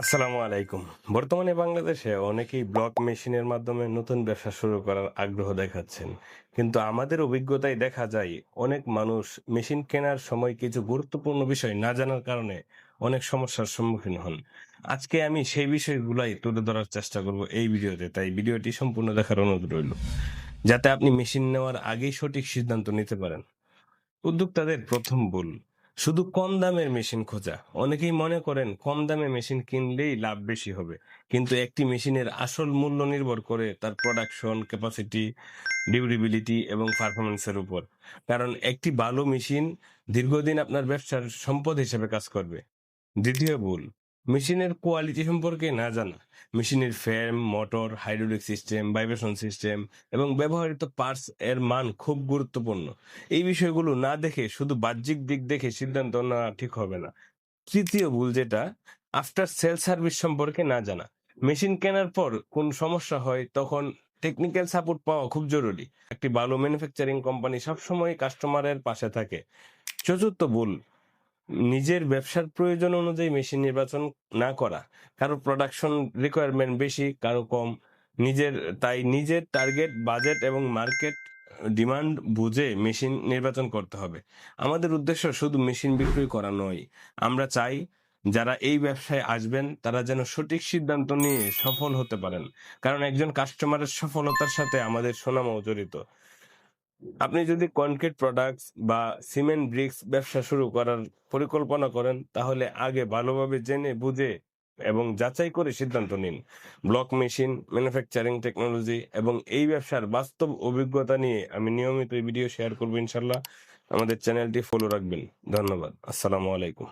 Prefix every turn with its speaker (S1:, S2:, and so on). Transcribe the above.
S1: আসসালামু আলাইকুম। বর্তমানে বাংলাদেশে অনেকেই ব্লক মেশিনের মাধ্যমে নতুন ব্যবসা শুরু করার আগ্রহ দেখাচ্ছেন। কিন্তু আমাদের অভিজ্ঞতায় দেখা যায় অনেক মানুষ মেশিন কেনার সময় কিছু গুরুত্বপূর্ণ বিষয় না জানার কারণে অনেক সমস্যার সম্মুখীন হন। আজকে আমি সেই বিষয়গুলাই তুলে ধরার চেষ্টা করব এই ভিডিওতে। তাই ভিডিওটি সম্পূর্ণ দেখার অনুরোধ রইল। যাতে আপনি মেশিন নেওয়ার আগেই সঠিক সিদ্ধান্ত নিতে পারেন। উদ্যোক্তাদের প্রথম ভুল শুধু কম দামের মেশিন খোঁজা। অনেকেই মনে করেন কম দামে মেশিন কিনলেই লাভ বেশি হবে, কিন্তু একটি মেশিনের আসল মূল্য নির্ভর করে তার প্রোডাকশন ক্যাপাসিটি, ডিউরেবিলিটি এবং পারফরমেন্সের উপর। কারণ একটি ভালো মেশিন দীর্ঘদিন আপনার ব্যবসার সম্পদ হিসেবে কাজ করবে। দ্বিতীয় ভুল, মেশিনের কোয়ালিটি সম্পর্কে না জানা। মেশিনের frame, motor, hydraulic system, vibration system এবং ব্যবহৃত পার্টস এর মান খুব গুরুত্বপূর্ণ। এই বিষয়গুলো না দেখে শুধু বাহ্যিক দিক দেখে সিদ্ধান্ত নেওয়া ঠিক হবে না। তৃতীয় ভুল যেটা, আফটার সেল সার্ভিস সম্পর্কে না জানা। মেশিন কেনার পর কোন সমস্যা হয় তখন টেকনিক্যাল সাপোর্ট পাওয়া খুব জরুরি। একটি ভালো ম্যানুফ্যাকচারিং কোম্পানি সবসময় কাস্টমারের পাশে থাকে। চতুর্থ ভুল, নিজের ব্যবসার প্রয়োজন অনুযায়ী মেশিন নির্বাচন না করা। কারো প্রোডাকশন রিকোয়ারমেন্ট বেশি, কারো কম। নিজের তাই নিজের টার্গেট বাজেট এবং মার্কেট ডিমান্ড বুঝে মেশিন নির্বাচন করতে হবে। আমাদের উদ্দেশ্য শুধু মেশিন বিক্রি করা নয়। আমরা চাই যারা এই ব্যবসায় আসবেন তারা যেন সঠিক সিদ্ধান্ত নিয়ে সফল হতে পারেন। কারণ একজন কাস্টমারের সফলতার সাথে আমাদের সুনামও জড়িত। আপনি যদি কনক্রিট প্রোডাক্টস বা সিমেন্ট ব্রিক্স ব্যবসা শুরু করার পরিকল্পনা করেন, তাহলে আগে ভালোভাবে জেনে বুঝে এবং যাচাই করে সিদ্ধান্ত নিন। ব্লক মেশিন, ম্যানুফ্যাকচারিং টেকনোলজি এবং এই ব্যবসার বাস্তব অভিজ্ঞতা নিয়ে আমি নিয়মিত এই ভিডিও শেয়ার করবো ইনশাল্লাহ। আমাদের চ্যানেলটি ফলো রাখবেন। ধন্যবাদ। আসসালামু আলাইকুম।